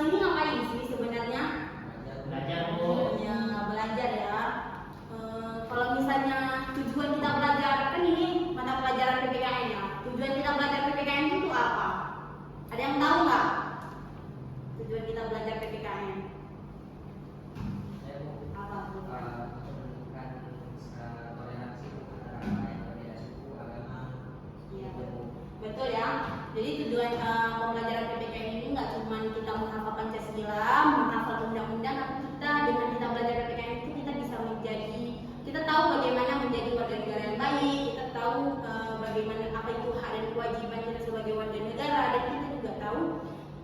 sini ngapain sih sebenarnya? Belajar, Bu. Ya, belajar ya. Kalau misalnya tujuan kita belajar kan ini mata pelajaran PPKN ya. Tujuan kita belajar PPKN itu apa? Ada yang tahu nggak? Tujuan kita belajar PPKN Saya mau apa? menunjukkan toleransi antara yang berbeda suku, agama. Iya, betul ya. Jadi tujuan pembelajaran PPKN ini nggak cuma kita menghafal Pancasila, menghafal undang-undang, tapi kita dengan kita belajar PPKN itu kita bisa menjadi, kita tahu bagaimana menjadi warga negara yang baik, kita tahu bagaimana apa itu hak dan kewajiban kita sebagai warga negara, dan kita juga tahu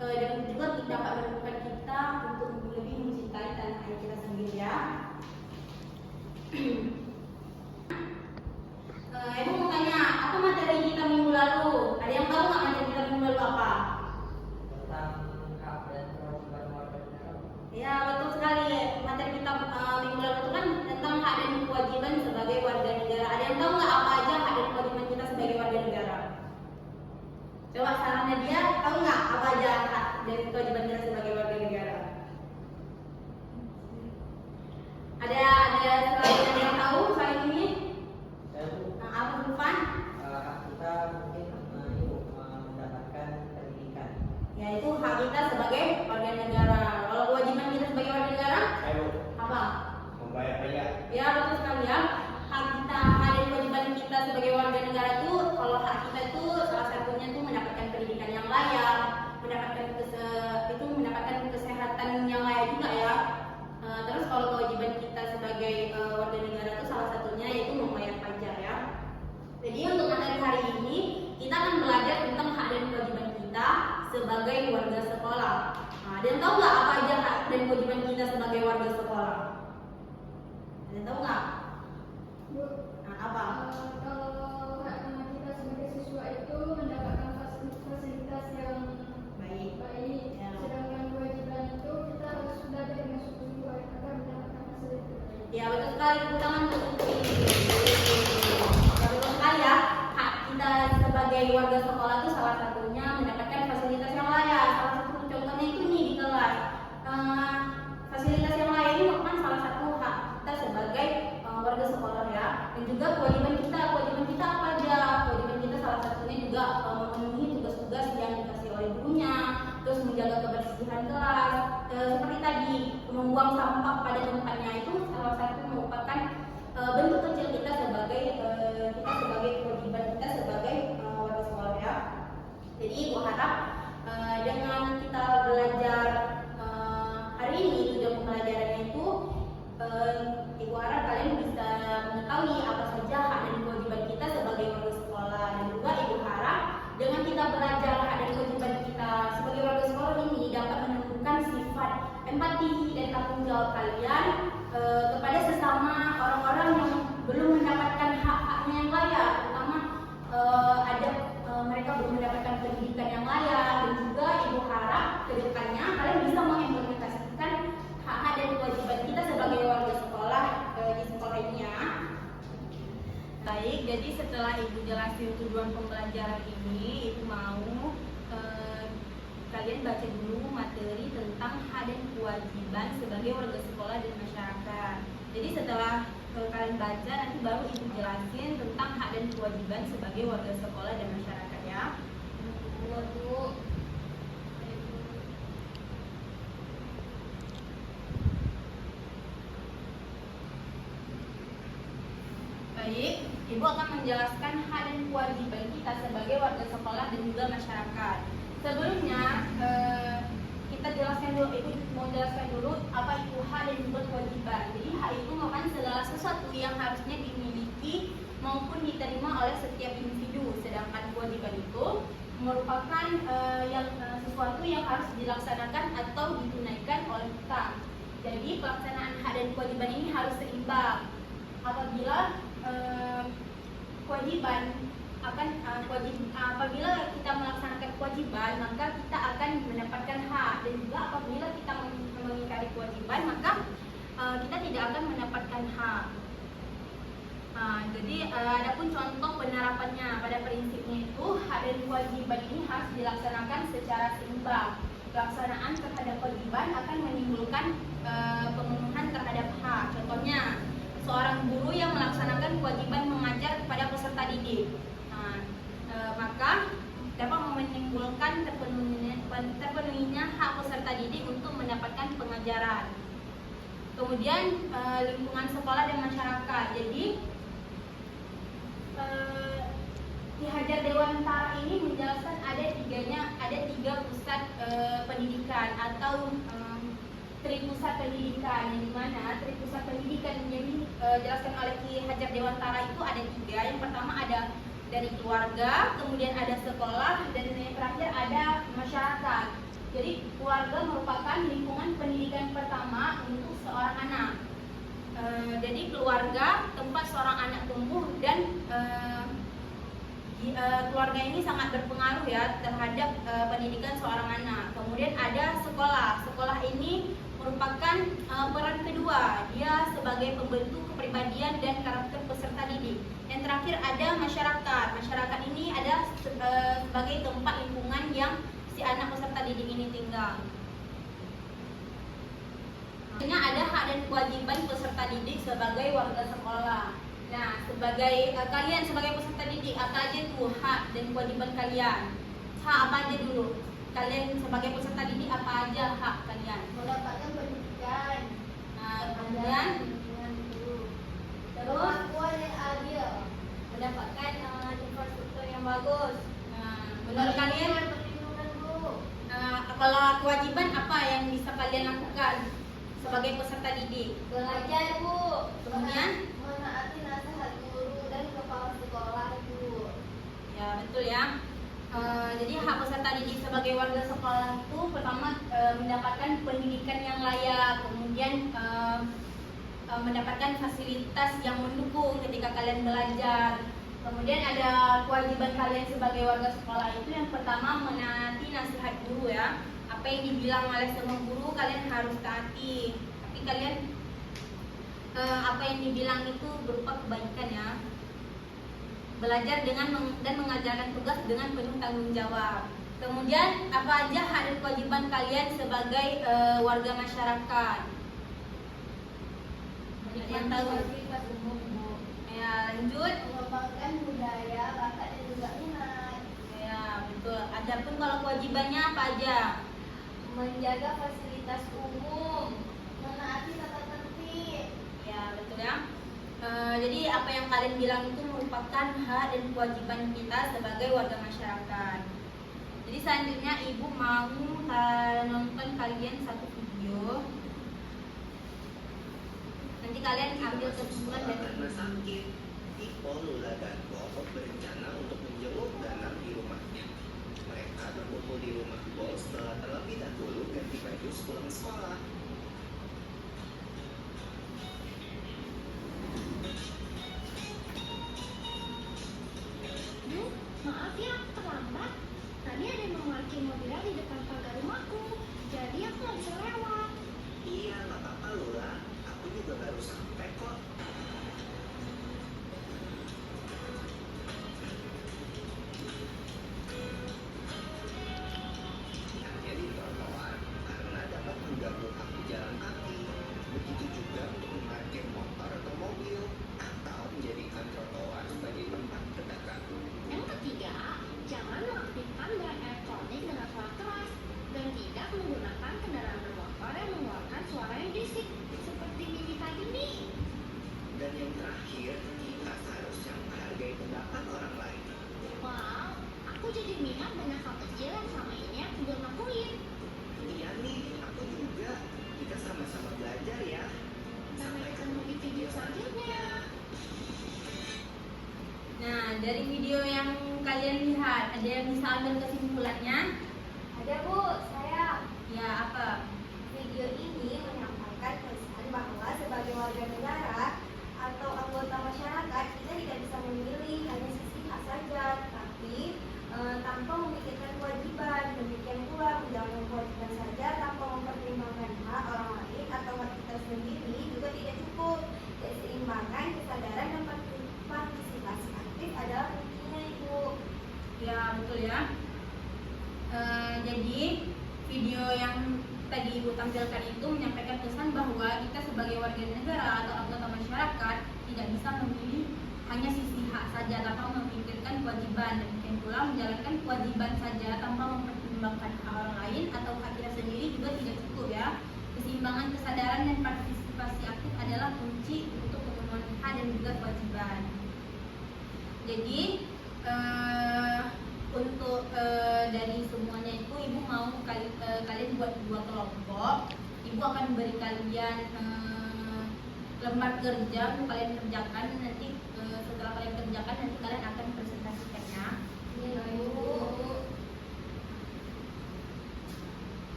dan juga dapat menemukan kita untuk lebih mencintai tanah air kita sendiri ya. Ibu mau tanya, apa materi kita minggu lalu? Ada yang tahu nggak materi kita minggu lalu apa? Tentang hak dan kewajiban warga negara. Ya, betul sekali. Materi kita minggu lalu itu kan tentang hak dan kewajiban sebagai warga negara. Ada yang tahu nggak apa aja hak dan kewajiban kita sebagai warga negara? Coba Sarah Nadia, tahu nggak apa aja hak dan kewajiban kita sebagai warga negara? Ada selain yang tahu selain ini? Saya Bu, Nah, apa Dufan? hak kita mungkin mendapatkan pendidikan. Yaitu hak kita sebagai warga negara. Kalau kewajiban kita sebagai warga negara Ayo, apa? membayar pajak. Ya, betul sekali ya. Hak kita, hak dan kewajiban kita sebagai warga negara itu, kalau hak kita itu salah satunya itu mendapatkan pendidikan yang layak, mendapatkan kesehatan yang layak juga ya. Terus kalau kewajiban kita sebagai warga negara itu salah satunya yaitu membayar pajak ya. Jadi untuk materi hari ini kita akan belajar tentang hak dan kewajiban kita sebagai warga sekolah. Nah, dan tahu nggak apa aja hak dan kewajiban kita sebagai warga sekolah? Ada yang tahu nggak? Bu, Nah, apa? kalau hak kita sebagai siswa itu mendapatkan fasilitas yang Baik. baik, Ya. sedangkan kewajiban itu kita harus belajar dengan sungguh-sungguh agar mendapatkan hasil itu. Ya, betul sekali. Tepuk tangan untuk Upi. Ya, betul sekali ya. Hak kita sebagai warga sekolah itu salah satunya mendapatkan fasilitas yang layak. Salah satu contohnya itu nih di kelas. Fasilitas yang layak ini merupakan salah satu hak kita sebagai warga sekolah ya. Dan juga kewajiban kita apa aja? Kewajiban kita salah satunya juga memenuhi tugas-tugas yang dikasih oleh gurunya, terus menjaga kebersihan kelas, seperti tadi membuang sampah pada tempatnya itu salah satu merupakan bentuk kecil kita sebagai kewajiban kita sebagai warga sekolah ya. Jadi ibu harap dengan kita belajar hari ini tujuan pembelajarannya itu ibu harap kalian bisa mengetahui apa saja hak dan kewajiban kita sebagai warga sekolah, dan juga ibu harap dengan kita belajar hak dan kewajiban kita sebagai warga sekolah ini dapat menumbuhkan sifat empati dan tanggung jawab kalian kepada sesama orang-orang yang belum mendapatkan hak-haknya yang layak, terutama mereka belum mendapatkan pendidikan yang layak. Dan juga ibu harap kedepannya kalian bisa mengimplementasikan hak-hak dan kewajiban kita sebagai warga sekolah di sekolah ini ya. Baik, jadi setelah ibu jelasin tujuan pembelajaran ini, ibu mau kalian baca dulu materi tentang hak dan kewajiban sebagai warga sekolah dan masyarakat. Jadi setelah kalian baca, nanti baru ibu jelasin tentang hak dan kewajiban sebagai warga sekolah dan masyarakat ya. Bu, Baik, ibu akan menjelaskan hak dan kewajiban kita sebagai warga sekolah dan juga masyarakat. Sebelumnya kita jelaskan dulu, ibu mau jelaskan dulu apa itu hak dan juga kewajiban. Jadi hak itu merupakan segala sesuatu yang harusnya dimiliki maupun diterima oleh setiap individu, sedangkan kewajiban itu merupakan sesuatu yang harus dilaksanakan atau ditunaikan oleh kita. Jadi pelaksanaan hak dan kewajiban ini harus seimbang. Apabila apabila kita melaksanakan kewajiban, maka kita akan mendapatkan hak, dan juga apabila kita mengingkari kewajiban, maka kita tidak akan mendapatkan hak. Jadi adapun contoh penerapannya pada prinsipnya itu hak dan kewajiban ini harus dilaksanakan secara seimbang. Pelaksanaan terhadap kewajiban akan menimbulkan pemenuhan terhadap hak. Contohnya, seorang guru yang melaksanakan kewajiban mengajar kepada peserta didik, maka dapat menimbulkan terpenuhinya hak peserta didik untuk mendapatkan pengajaran. Kemudian lingkungan sekolah dan masyarakat. Jadi Ki Hajar Dewantara ini menjelaskan ada tiga pusat pendidikan atau tripusat pendidikan, yang dimana tripusat pendidikan yang dijelaskan oleh Ki Hajar Dewantara itu ada tiga. Yang pertama ada dari keluarga, kemudian ada sekolah, dan yang terakhir ada masyarakat. Jadi keluarga merupakan lingkungan pendidikan pertama untuk seorang anak. Jadi keluarga tempat seorang anak tumbuh, dan keluarga ini sangat berpengaruh ya terhadap pendidikan seorang anak. Kemudian ada sekolah. Sekolah ini merupakan peran kedua, dia sebagai pembentuk kepribadian dan karakter peserta didik. Yang terakhir ada masyarakat. Masyarakat ini ada sebagai tempat lingkungan yang si anak peserta didik ini tinggal. Ada hak dan kewajiban peserta didik sebagai warga sekolah. Nah, kalian sebagai peserta didik, apa aja tuh hak dan kewajiban kalian? Hak apa aja dulu? Kalian sebagai peserta didik, apa aja hak kalian? Mendapatkan pendidikan, Kemudian terus perlakuan yang adil, mendapatkan infrastruktur yang bagus. Menurut kalian, perlindungan guru, kalau kewajiban apa yang bisa kalian lakukan sebagai peserta didik? belajar Bu, Kemudian? menaati nasihat guru dan kepala sekolah Bu. Ya, betul ya. Jadi hak peserta didik sebagai warga sekolah itu pertama mendapatkan pendidikan yang layak, kemudian mendapatkan fasilitas yang mendukung ketika kalian belajar. Kemudian ada kewajiban kalian sebagai warga sekolah itu yang pertama menaati nasihat guru ya. Apa yang dibilang oleh semua guru kalian harus taati. Tapi kalian apa yang dibilang itu berupa kebaikan ya. Belajar dan mengajarkan tugas dengan penuh tanggung jawab. Kemudian apa aja hak dan kewajiban kalian sebagai warga masyarakat? Yang tahu? Fasilitas umum Bu, Ya, lanjut. mengembangkan budaya, bakat dan juga minat, Ya, betul. Adapun kalau kewajibannya apa aja? menjaga fasilitas umum, menaati tata tertib. Ya, betul ya. Jadi apa yang kalian bilang itu merupakan hak dan kewajiban kita sebagai warga masyarakat. Jadi selanjutnya ibu mau nonton kalian satu video. Nanti kalian ambil kesimpulan dari Karena sakit, Ippo, Lula, dan Bob berencana untuk menjenguk Danang di rumahnya. Mereka berkumpul di rumah Bob setelah terlebih dahulu ganti baju sepulang sekolah. Bu, maaf ya aku terlambat. Tadi ada yang memarkir mobilnya di depan pagar rumahku, jadi aku nggak bisa lewat. Iya, nggak apa-apa Lula. Aku juga baru sampai kok. Jadi trotoar karena dapat mengganggu aku jalan kaki. Begitu juga untuk memarkir motor atau mobil atau menjadikan trotoar sebagai tempat pedagang. Yang ketiga, jangan mengaktifkan brand elektronik dengan suara keras dan tidak menggunakan kendaraan bermotor yang mengeluarkan suara yang berisik seperti Mini tadi nih. Dan yang terakhir, kita seharusnya menghargai pendapat orang lain. Wow, aku jadi melihat banyak hal kecil yang selama ini aku belum lakuin. Iya nih, aku juga. Kita sama-sama belajar ya. Sampai ketemu di video selanjutnya. Nah, dari video yang kalian lihat, ada yang bisa ambil kesimpulannya? Ada Bu, saya. Ya, apa? Video ini menyampaikan pesan bahwa sebagai warga negara atau anggota masyarakat kita tidak bisa memilih hanya sisi hak saja, tapi tanpa memikirkan kewajiban. Demikian pula menjalankan kewajiban saja tanpa mempertimbangkan hak orang lain atau hak kita sendiri juga tidak cukup. Keseimbangan, kesadaran dan partisipasi aktif adalah kuncinya Ibu. Ya, betul ya. tadi Ibu tampilkan itu menyampaikan pesan bahwa kita sebagai warga negara atau anggota masyarakat tidak bisa memilih hanya sisi hak saja tanpa memikirkan kewajiban. Demikian pula menjalankan kewajiban saja tanpa mempertimbangkan hak orang lain atau hak kita sendiri juga tidak cukup ya. Keseimbangan kesadaran dan partisipasi aktif adalah kunci untuk pemenuhan hak dan juga kewajiban. Jadi untuk dari semuanya itu Ibu mau kalian buat 2 kelompok. Ibu akan beri kalian lembar kerja untuk kalian kerjakan. Nanti setelah kalian kerjakan nanti kalian akan presentasikannya. Ini Ibu.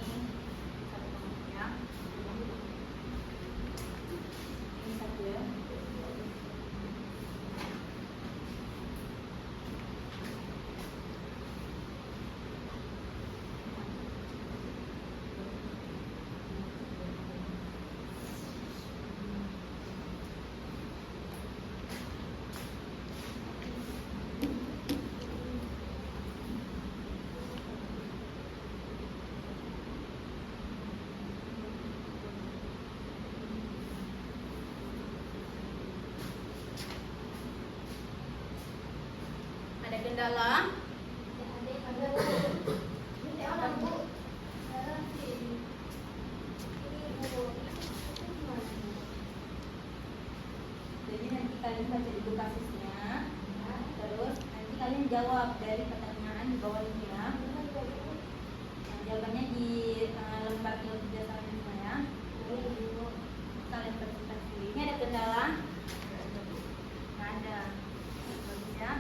Ini satu kelompoknya. Ini satu ya. Ada kendala? Jadi nanti kalian baca dulu kasusnya, terus nanti kalian jawab dari pertanyaan di bawah ini ya. Jawabannya di lembar yang sudah saya terima ya. Kalian presentasi. Ini ada kendala? Nggak ada. Bagus ya.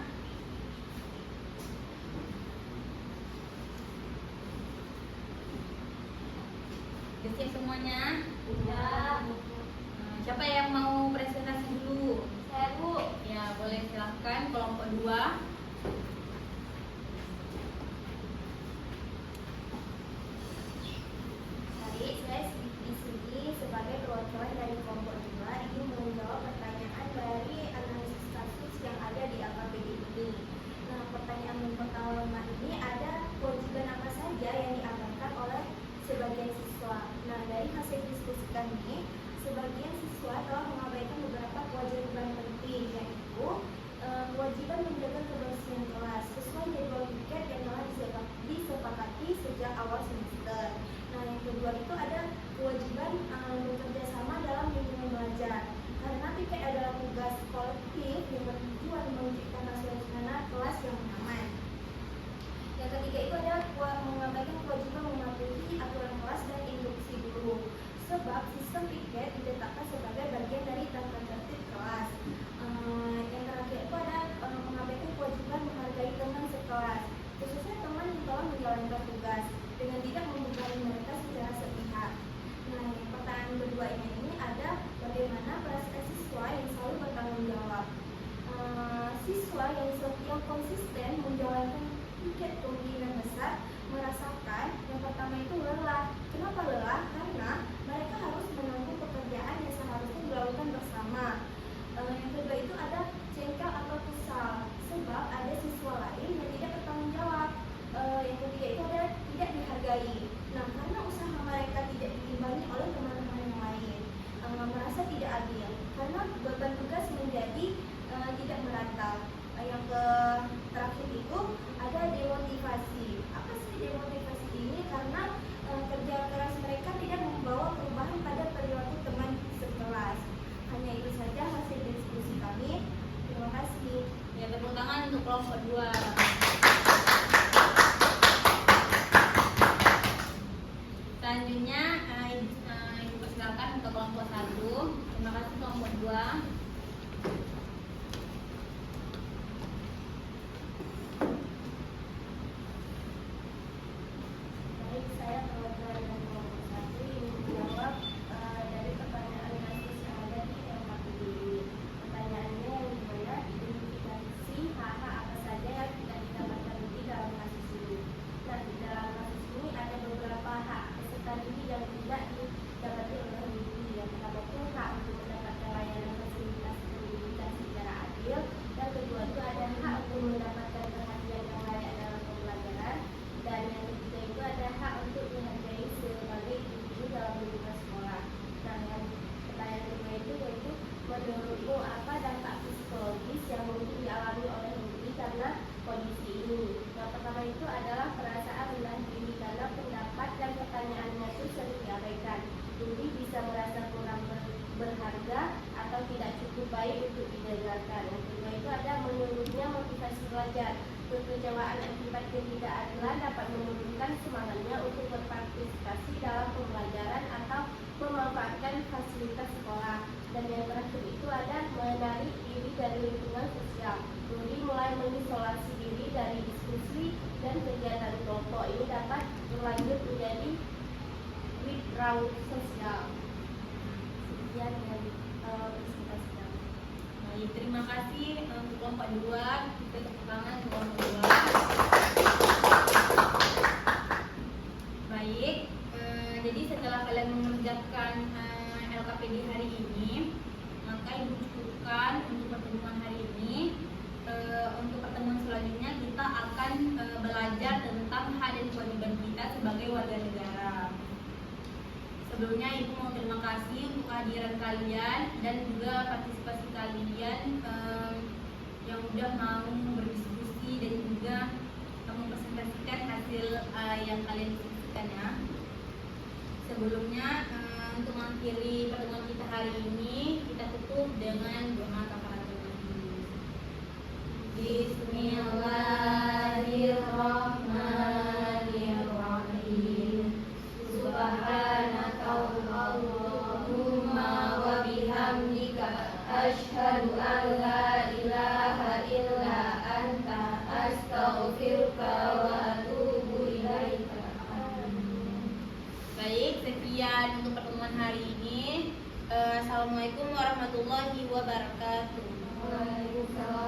Siap semuanya? Ya. Siapa yang mau presentasi dulu? Saya Bu. Ya, boleh silahkan kelompok 2. Baik, saya di sini sebagai perwakilan dari kelompok 2 ingin menjawab pertanyaan dari analisis kasus yang ada di AKBD ini. Nah, pertanyaan yang pertama ini ada kewajiban apa saja yang diamalkan oleh sebagian siswa. Nah, dari hasil diskusi kami, sebagian siswa telah mengabaikan beberapa kewajiban penting, yaitu kewajiban menjaga kebersihan kelas sesuai jadwal piket yang telah disepakati sejak awal semester. Nah, yang kedua itu ada kewajiban bekerja sama dalam lingkungan belajar, karena piket adalah tugas kolektif yang bertujuan menciptakan suasana kelas yang nyaman. Yang ketiga itu adalah mengabaikan kewajiban mematuhi aturan kelas dan induksi guru, sebab sistem piket ditetapkan sebagai bagian dari tata tertib kelas. Yang terakhir itu ada mengabaikan kewajiban menghargai teman sekelas, khususnya teman yang telah menjalankan tugas, dengan tidak membebani mereka secara sepihak. Nah, yang pertanyaan kedua ini ada bagaimana perasaan siswa yang selalu bertanggung jawab. Siswa yang konsisten menjalankan piket kemungkinan besar merasakan yang pertama itu lelah. Kenapa lelah? Karena mereka harus menanggung pekerjaan yang seharusnya dilakukan bersama. Yang kedua itu ada jengkel atau kesal, sebab ada siswa lain yang tidak bertanggung jawab. Yang ketiga itu ada tidak dihargai. Nah, karena usaha mereka tidak diimbangi oleh teman-teman yang lain, merasa tidak adil karena beban tugas menjadi tidak merata. Yang terakhir itu ada demotivasi. Apa sih demotivasi ini? Karena kerja keras mereka tidak membawa perubahan pada perilaku teman sekelas. Hanya itu saja hasil diskusi kami. Terima kasih. Ya, tepuk tangan untuk kelompok 2. Selanjutnya Ibu persilakan untuk kelompok 1. Terima kasih kelompok 2. Baik, saya perwakilan dari kelompok 1 ingin menjawab dari pertanyaan kasus yang ada di LKPD ini. Pertanyaannya yang dimana identifikasi hak-hak apa saja yang tidak didapatkan di dalam kasus ini. Nah, di dalam kasus ini ada beberapa hak peserta didik yang tidak didapati oleh didik. Yang pertama itu hak untuk mendapatkan layanan fasilitas berpartisipasi dalam pembelajaran atau memanfaatkan fasilitas sekolah. Dan yang terakhir itu ada menarik diri dari lingkungan sosial. Jadi mulai mengisolasi diri dari diskusi dan kegiatan kelompok ini dapat berlanjut menjadi withdrawal sosial. Sekian dari presentasi kami. Baik, terima kasih untuk kelompok 2. Kita tepuk tangan untuk kelompok 2. Baik, jadi setelah kalian mengerjakan LKPD hari ini, maka ibu cukupkan untuk pertemuan hari ini. Untuk pertemuan selanjutnya kita akan belajar tentang hak dan kewajiban kita sebagai warga negara. Sebelumnya ibu mau terima kasih untuk kehadiran kalian dan juga partisipasi kalian yang udah mau berdiskusi dan juga mempresentasikan hasil yang kalian diskusikan ya. Sebelumnya untuk mengakhiri pertemuan kita hari ini, kita tutup dengan doa kafaratul majlis. Bismillahirrahmanirrahim. Subhanaka Allahumma wa bihamdika asyhadu an la ilaha illa anta astaghfiruka wa atubu ilaika. Baik, sekian untuk pertemuan hari ini. Assalamualaikum warahmatullahi wabarakatuh. Waalaikumsalam.